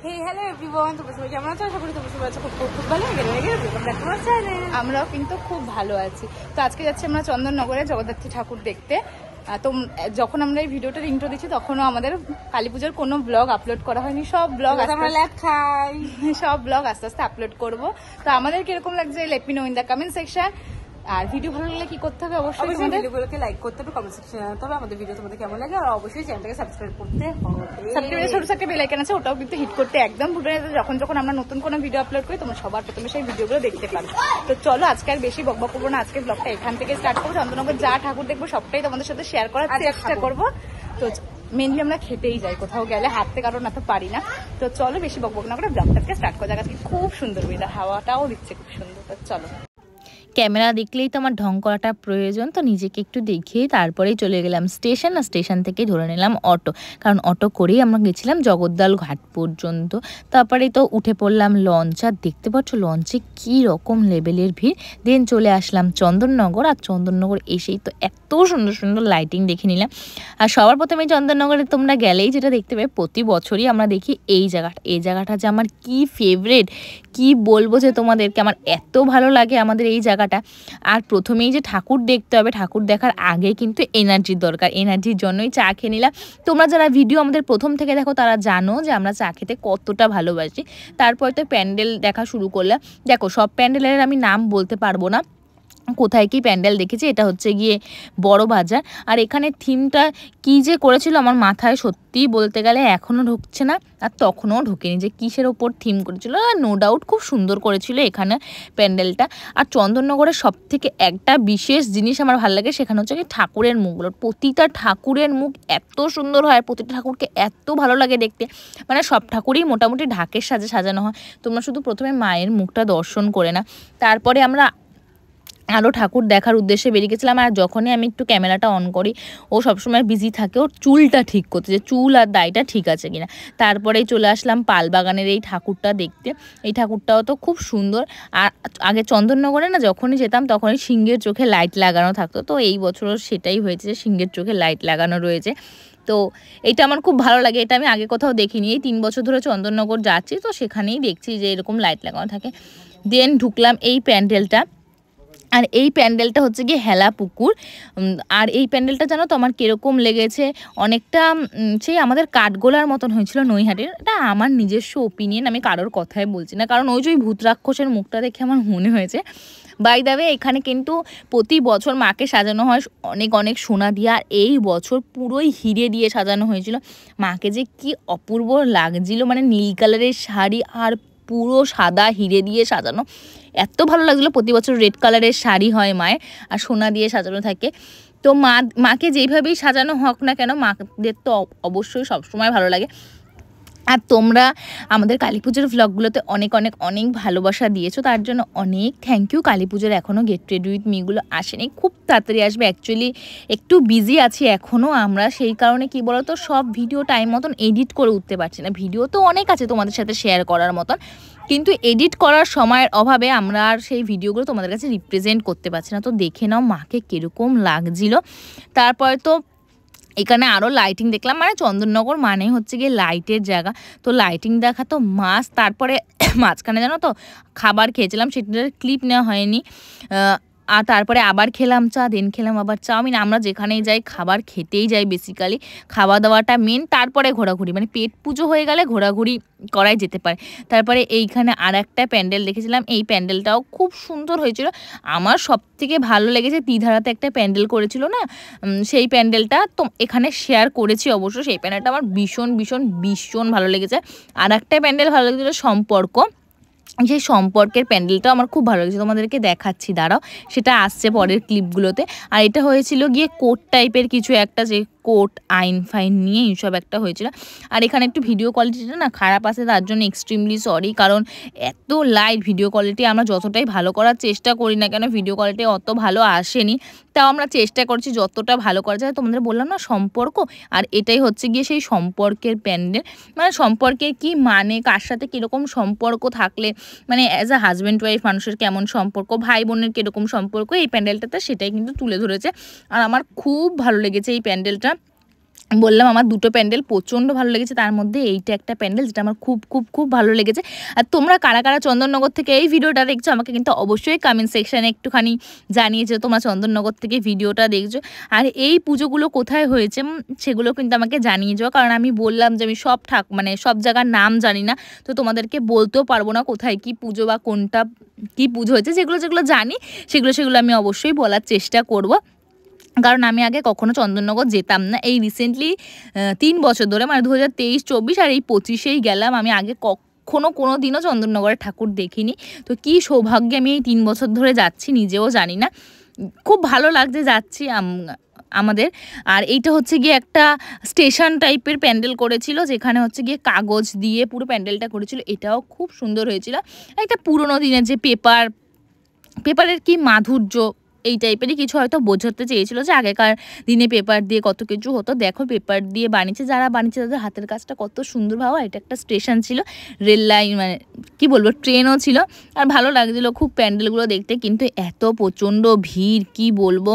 Hello everyone, তোমরা সবাই কেমন আছো? আশা করি তোমরা সবাই আছো খুব ভালো। আমরাও কিন্তু খুব ভালো আছি। তো আজকে যাচ্ছি আমরা চন্দননগরে জগদ্ধাত্রী ঠাকুর দেখতে। তো যখন আমরা এই ভিডিওটার ইন্ট্রো দিচ্ছি তখনও আমাদের কালী পুজোর কোনো ব্লগ আপলোড করা হয়নি। সব ব্লগ সব ব্লগ আস্তে আস্তে আপলোড করবো। তো আমাদের কিরকম লাগছে let me know in the comment section. আর ভিডিও ভালো লাগলে কি করতে হবে? অবশ্যই ভিডিওগুলোকে লাইক করতে হবে, কমেন্ট সেকশনে জানাতে হবে আমাদের ভিডিও তোমাদের কেমন লাগে। আর অবশ্যই চ্যানেলটাকে সাবস্ক্রাইব করতে হবে। সাবস্ক্রাইবের ছোট একটা বেল আইকন আছে, ওটাও কিন্তু হিট করতে একদম ভুলে না। যখন আমরা নতুন কোনো ভিডিও আপলোড করি তোমরা সবার প্রথমে সেই ভিডিওগুলো দেখতে পারো। তো চলো আজকে আর বেশি বকবক করবো না, আজকে ব্লগটা এখান থেকে স্টার্ট করবো। চন্দননগর যা ঠাকুর দেখবো সবটাই তোমাদের সাথে শেয়ার করার চেষ্টা করবো। তো মেনলি আমরা খেতেই যাই, কোথাও গেলে হাঁটতে কারণ না তো পারি না। তো চলো বেশি বকবক না করে ব্লগটাকে স্টার্ট করা যাক। আজকে খুব সুন্দর ওয়েদার, হাওয়াটাও দিচ্ছে খুব সুন্দর। তো চলো। ক্যামেরা দেখলেই তো আমার ঢং করাটা প্রয়োজন, তো নিজেকে একটু দেখিয়ে তারপরেই চলে গেলাম স্টেশন। আর স্টেশন থেকে ধরে নিলাম অটো, কারণ অটো করেই আমরা গেছিলাম জগদ্দল ঘাট পর্যন্ত। তারপরেই তো উঠে পড়লাম লঞ্চ। আর দেখতে পাচ্ছ লঞ্চে কী রকম লেভেলের ভিড়। দেন চলে আসলাম চন্দননগর। আর চন্দননগর এসেই তো এত সুন্দর সুন্দর লাইটিং দেখে নিলাম। আর সবার প্রথমে চন্দননগরে তোমরা গেলেই যেটা দেখতে পাবে, প্রতি বছরই আমরা দেখি এই জায়গাটা যে আমার কি ফেভারেট, কি বলবো যে তোমাদেরকে, আমার এত ভালো লাগে আমাদের এই জায়গাটা। আর প্রথমেই যে ঠাকুর দেখতে হবে, ঠাকুর দেখার আগে কিন্তু এনার্জির দরকার, এনার্জির জন্যই চা খেয়ে নিলাম। তোমরা যারা ভিডিও আমাদের প্রথম থেকে দেখো তারা জানো যে আমরা চা খেতে কতটা ভালোবাসি। তারপর তো প্যান্ডেল দেখা শুরু করলাম। দেখো সব প্যান্ডেলের আমি নাম বলতে পারবো না, কোথায় কি প্যান্ডেল দেখেছি। এটা হচ্ছে গিয়ে বড় বাজার। আর এখানে থিমটা কি যে করেছিল আমার মাথায় সত্যি বলতে গেলে এখনও ঢুকছে না, আর তখনও ঢোকেনি যে কিসের ওপর থিম করেছিল। নো ডাউট খুব সুন্দর করেছিল এখানে প্যান্ডেলটা। আর চন্দননগরের সব থেকে একটা বিশেষ জিনিস আমার ভালো লাগে, সেখানে হচ্ছে কি ঠাকুরের মুখগুলো। প্রতিটা ঠাকুরের মুখ এত সুন্দর হয়, প্রতিটা ঠাকুরকে এত ভালো লাগে দেখতে। মানে সব ঠাকুরই মোটামুটি ঢাকের সাজে সাজানো হয়। তোমরা শুধু প্রথমে মায়ের মুখটা দর্শন করে না, তারপরে আমরা আরও ঠাকুর দেখার উদ্দেশ্যে বেরিয়ে গেছিলাম। আর যখনই আমি একটু ক্যামেরাটা অন করি ও সবসময় বিজি থাকে ওর চুলটা ঠিক করতে, যে চুল আর দাড়িটা ঠিক আছে কিনা। তারপরেই চলে আসলাম পালবাগানের এই ঠাকুরটা দেখতে। এই ঠাকুরটাও তো খুব সুন্দর। আর আগে চন্দননগরে না যখনই যেতাম তখনই সিংহের চোখে লাইট লাগানো থাকতো, তো এই বছরও সেটাই হয়েছে যে সিংহের চোখে লাইট লাগানো রয়েছে। তো এটা আমার খুব ভালো লাগে, এটা আমি আগে কোথাও দেখিনি। এই 3 বছর ধরে চন্দননগর যাচ্ছি, তো সেখানেই দেখছি যে এরকম লাইট লাগানো থাকে। দেন ঢুকলাম এই প্যান্ডেলটা। আর এই প্যান্ডেলটা হচ্ছে গিয়ে হেলা পুকুর। আর এই প্যান্ডেলটা জানো তো আমার কীরকম লেগেছে, অনেকটা সেই আমাদের কাঠগোলার মতন হয়েছিল নৈহাটির। এটা আমার নিজস্ব ওপিনিয়ন, আমি কারোর কথাই বলছি না, কারণ ওই যে ওই ভূত রাক্ষসের মুখটা দেখে আমার মনে হয়েছে। বাই দ্য ওয়ে এখানে কিন্তু প্রতি বছর মাকে সাজানো হয় অনেক অনেক সোনা দিয়ে, আর এই বছর পুরোই হিরে দিয়ে সাজানো হয়েছিল। মাকে যে কি অপূর্ব লাগছিল, মানে নীল কালারের শাড়ি আর পুরো সাদা হিরে দিয়ে সাজানো, এত ভালো লাগছিলো। প্রতি বছর রেড কালারের শাড়ি হয় মায়ের, আর সোনা দিয়ে সাজানো থাকে। তো মাকে যেইভাবেই সাজানো হোক না কেন, মাদের তো অবশ্যই সবসময় ভালো লাগে। আর তোমরা আমাদের কালী পুজোর ভ্লগগুলোতে অনেক অনেক অনেক ভালোবাসা দিয়েছো, তার জন্য অনেক থ্যাংক ইউ। কালী পুজোর এখনও গেট রেডি উইথ মিগুলো আসেনি, খুব তাড়াতাড়ি আসবে। অ্যাকচুয়ালি একটু বিজি আছি এখনও আমরা, সেই কারণে কি বলতো সব ভিডিও টাইম মতন এডিট করে উঠতে পারছি না। ভিডিও তো অনেক আছে তোমাদের সাথে শেয়ার করার মতন, কিন্তু এডিট করার সময়ের অভাবে আমরা আর সেই ভিডিওগুলো তোমাদের কাছে রিপ্রেজেন্ট করতে পারছি না। তো দেখে নাও মাকে কীরকম লাগছিল। তারপরে তো এখানে আরও লাইটিং দেখলাম, মানে চন্দননগর মানে হচ্ছে গিয়ে লাইটের জায়গা, তো লাইটিং দেখা তো মাস্ট। তারপরে মাঝখানে জানো তো খাবার খেয়েছিলাম, সেটার ক্লিপ নেওয়া হয়নি। আর তারপরে আবার খেলাম চা, দেন খেলাম আবার চাউমিন। আমরা যেখানেই যাই খাবার খেতেই যাই, বেসিক্যালি খাওয়া দাওয়াটা মেন, তারপরে ঘোরাঘুরি। মানে পেট পুজো হয়ে গেলে ঘোরাঘুরি করাই যেতে পারে। তারপরে এইখানে আর একটা প্যান্ডেল দেখেছিলাম, এই প্যান্ডেলটাও খুব সুন্দর হয়েছিল। আমার সব থেকে ভালো লেগেছে তিধারাতে একটা প্যান্ডেল করেছিল না, সেই প্যান্ডেলটা তো এখানে শেয়ার করেছি অবশ্য। সেই প্যান্ডেলটা আমার ভীষণ ভীষণ ভীষণ ভালো লেগেছে। আর একটা প্যান্ডেল ভালো লেগেছিলো সম্পর্ক, সেই সম্পর্কের প্যান্ডেলটাও আমার খুব ভালো লেগেছে, তোমাদেরকে দেখাচ্ছি দাঁড়াও, সেটা আসছে পরের ক্লিপগুলোতে। আর এটা হয়েছিল গিয়ে কোট টাইপের কিছু একটা, যে কোট আইন ফাইন নিয়ে এইসব একটা হয়েছিল। আর এখানে একটু ভিডিও কোয়ালিটিটা না খারাপ আছে, তার জন্য এক্সট্রিমলি সরি, কারণ এত লাইট ভিডিও কোয়ালিটি আমরা যতটাই ভালো করার চেষ্টা করি না কেন ভিডিও কোয়ালিটি অত ভালো আসেনি। তাও আমরা চেষ্টা করছি যতটা ভালো করা যায়। তোমাদের বললাম না সম্পর্ক, আর এটাই হচ্ছে গিয়ে সেই সম্পর্কের প্যান্ডেল। মানে সম্পর্কের কি মানে, কার সাথে কীরকম সম্পর্ক থাকলে, মানে অ্যাজ আ হাজব্যান্ড ওয়াইফ মানুষের কেমন সম্পর্ক, ভাই বোনের কীরকম সম্পর্ক, এই প্যান্ডেলটাতে সেটাই কিন্তু তুলে ধরেছে। আর আমার খুব ভালো লেগেছে এই প্যান্ডেলটা। বললাম আমার দুটো প্যান্ডেল প্রচণ্ড ভালো লেগেছে, তার মধ্যে এইটা একটা প্যান্ডেল যেটা আমার খুব খুব খুব ভালো লেগেছে। আর তোমরা কারা কারা চন্দননগর থেকে এই ভিডিওটা দেখছো আমাকে কিন্তু অবশ্যই কমেন্ট সেকশানে একটুখানি জানিয়েছো তোমরা চন্দননগর থেকে ভিডিওটা দেখছো। আর এই পুজোগুলো কোথায় হয়েছে সেগুলো কিন্তু আমাকে জানিয়ে যাও, কারণ আমি বললাম যে আমি মানে সব জায়গার নাম জানি না, তো তোমাদেরকে বলতেও পারবো না কোথায় কি পুজো বা কোনটা কি পুজো হয়েছে। যেগুলো যেগুলো জানি সেগুলো আমি অবশ্যই বলার চেষ্টা করব, কারণ আমি আগে কখনো চন্দননগর যেতাম না। এই রিসেন্টলি 3 বছর ধরে মানে 2023-24 আর এই 25-এই গেলাম। আমি আগে কোনো দিনও চন্দননগরের ঠাকুর দেখিনি। তো কি সৌভাগ্যে আমি এই 3 বছর ধরে যাচ্ছি নিজেও জানি না। খুব ভালো লাগছে যাচ্ছি আমাদের। আর এইটা হচ্ছে গিয়ে একটা স্টেশন টাইপের প্যান্ডেল করেছিল, যেখানে হচ্ছে গিয়ে কাগজ দিয়ে পুরো প্যান্ডেলটা করেছিল। এটাও খুব সুন্দর হয়েছিল। একটা পুরোনো দিনের যে পেপারের কি মাধুর্য এই টাইপেরই কিছু হয়তো বোঝাতে চেয়েছিল, যে আগেকার দিনে পেপার দিয়ে কত কিছু হতো। দেখো পেপার দিয়ে বানিয়েছে, যারা বানিয়েছে তাদের হাতের কাজটা কত সুন্দর। ভাবা, এটা একটা স্টেশন ছিল, রেল লাইন মানে কি বলবো ট্রেনও ছিল। আর ভালো লাগছিলো খুব প্যান্ডেলগুলো দেখতে, কিন্তু এত প্রচণ্ড ভিড় কি বলবো,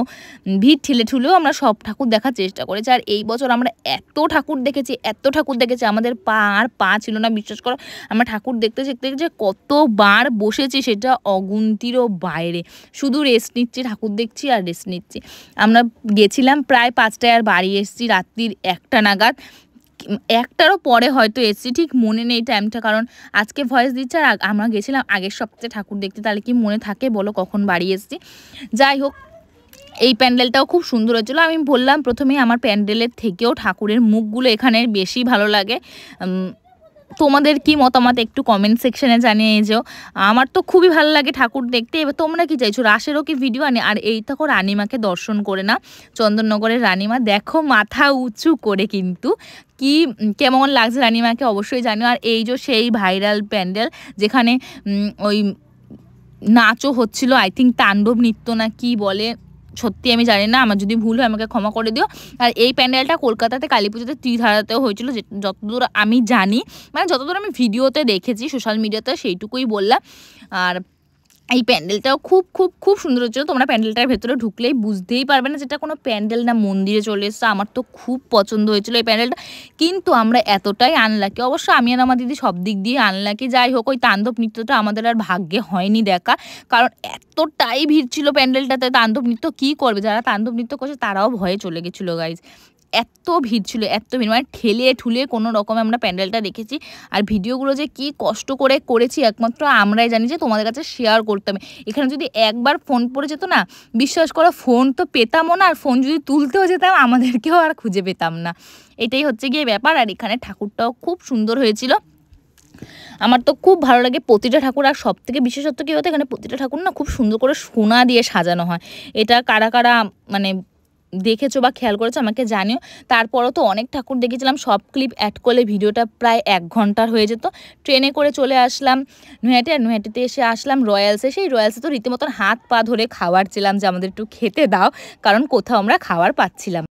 ভিড় ঠেলে ঠুলেও আমরা সব ঠাকুর দেখার চেষ্টা করেছি। আর এই বছর আমরা এত ঠাকুর দেখেছি আমাদের পা ছিল না, বিশ্বাস করো। আমরা ঠাকুর দেখতে যে কতবার বসেছি সেটা অগুন্তিরও বাইরে, শুধু রেস্ট নিচ্ছি, ঠাকুর দেখছি আর রেস্ট নিচ্ছি। আমরা গেছিলাম প্রায় 5টায় আর বাড়ি এসেছি রাত্রির 1টা নাগাদ। 1টারও পরে হয়তো এসেছি, ঠিক মনে নেই টাইমটা, কারণ আজকে ভয়েস দিচ্ছে আর আমরা গেছিলাম আগের সপ্তাহে ঠাকুর দেখতে, তাহলে কি মনে থাকে বলো কখন বাড়ি এসেছি। যাই হোক, এই প্যান্ডেলটাও খুব সুন্দর হয়েছিল। আমি বললাম প্রথমেই আমার প্যান্ডেলের থেকেও ঠাকুরের মুখগুলো এখানে বেশি ভালো লাগে। তোমাদের কি মতামত একটু কমেন্ট সেকশনে জানিয়ে যেও। আমার তো খুবই ভালো লাগে ঠাকুর দেখতে। এবার তোমরা কি চাইছো, রাসেরও কি ভিডিও আনে? আর এই দেখো রানীমাকে দর্শন করে না, চন্দননগরের রানীমা দেখো মাথা উঁচু করে, কিন্তু কি কেমন লাগছে রানীমাকে অবশ্যই জানিও। আর এই যে সেই ভাইরাল প্যান্ডেল যেখানে ওই নাচও হচ্ছিল, আই থিঙ্ক তাণ্ডব নৃত্য না কি বলে, সত্যি আমি জানি না, আমার যদি ভুল হয় আমাকে ক্ষমা করে দিও। আর এই প্যান্ডেলটা কলকাতাতে কালী পুজোতে ত্রিধারাতেও হয়েছিল, যতদূর আমি জানি, মানে যতদূর আমি ভিডিওতে দেখেছি সোশ্যাল মিডিয়াতে সেইটুকুই বললাম। আর এই প্যান্ডেলটাও খুব খুব খুব সুন্দর হচ্ছিলো। তোমরা প্যান্ডেলটার ভেতরে ঢুকলেই বুঝতেই পারবে না যেটা কোনো প্যান্ডেল না মন্দিরে চলে এসছে। আমার তো খুব পছন্দ হয়েছিল এই প্যান্ডেলটা, কিন্তু আমরা এতটাই আনলাকি, অবশ্য আমি আর আমার দিদি সব দিক দিয়ে আনলাকি। যাই হোক, ওই তাণ্ডব নৃত্যটা আমাদের আর ভাগ্যে হয়নি দেখা, কারণ এতটাই ভিড় ছিল প্যান্ডেলটাতে। তাণ্ডব নৃত্য কী করবে, যারা তাণ্ডব নৃত্য করছে তারাও ভয়ে চলে গেছিলো গাইজ। এত ভিড় ছিল, এত ভিড়, মানে ঠেলে ঠুলে কোনো রকমে আমরা প্যান্ডেলটা দেখেছি। আর ভিডিওগুলো যে কি কষ্ট করে করেছি একমাত্র আমরাই জানি, যে তোমাদের কাছে শেয়ার করতে হবে। এখানে যদি একবার ফোন পড়ে যেত না, বিশ্বাস করো ফোন তো পেতামও না, আর ফোন যদি তুলতেও যেতাম আমাদেরকেও আর খুঁজে পেতাম না। এটাই হচ্ছে গিয়ে ব্যাপার। আর এখানে ঠাকুরটাও খুব সুন্দর হয়েছিল, আমার তো খুব ভালো লাগে প্রতিটা ঠাকুর। আর সব থেকে বিশেষত্ব কী হতো, এখানে প্রতিটা ঠাকুর না খুব সুন্দর করে সোনা দিয়ে সাজানো হয়। এটা কারা কারা মানে দেখেছো বা খেয়াল করেছো আমাকে জানিও। তারপরও তো অনেক ঠাকুর দেখেছিলাম, সব ক্লিপ অ্যাড করলে ভিডিওটা প্রায় 1 ঘন্টার হয়ে যেত। ট্রেনে করে চলে আসলাম নৈহাটি, আর নৈহাটিতে এসে আসলাম রয়্যালসে। সেই রয়্যালসে তো রীতিমতন হাত পা ধরে খাবার ছিলাম যে আমাদের একটু খেতে দাও, কারণ কোথাও আমরা খাবার পাচ্ছিলাম।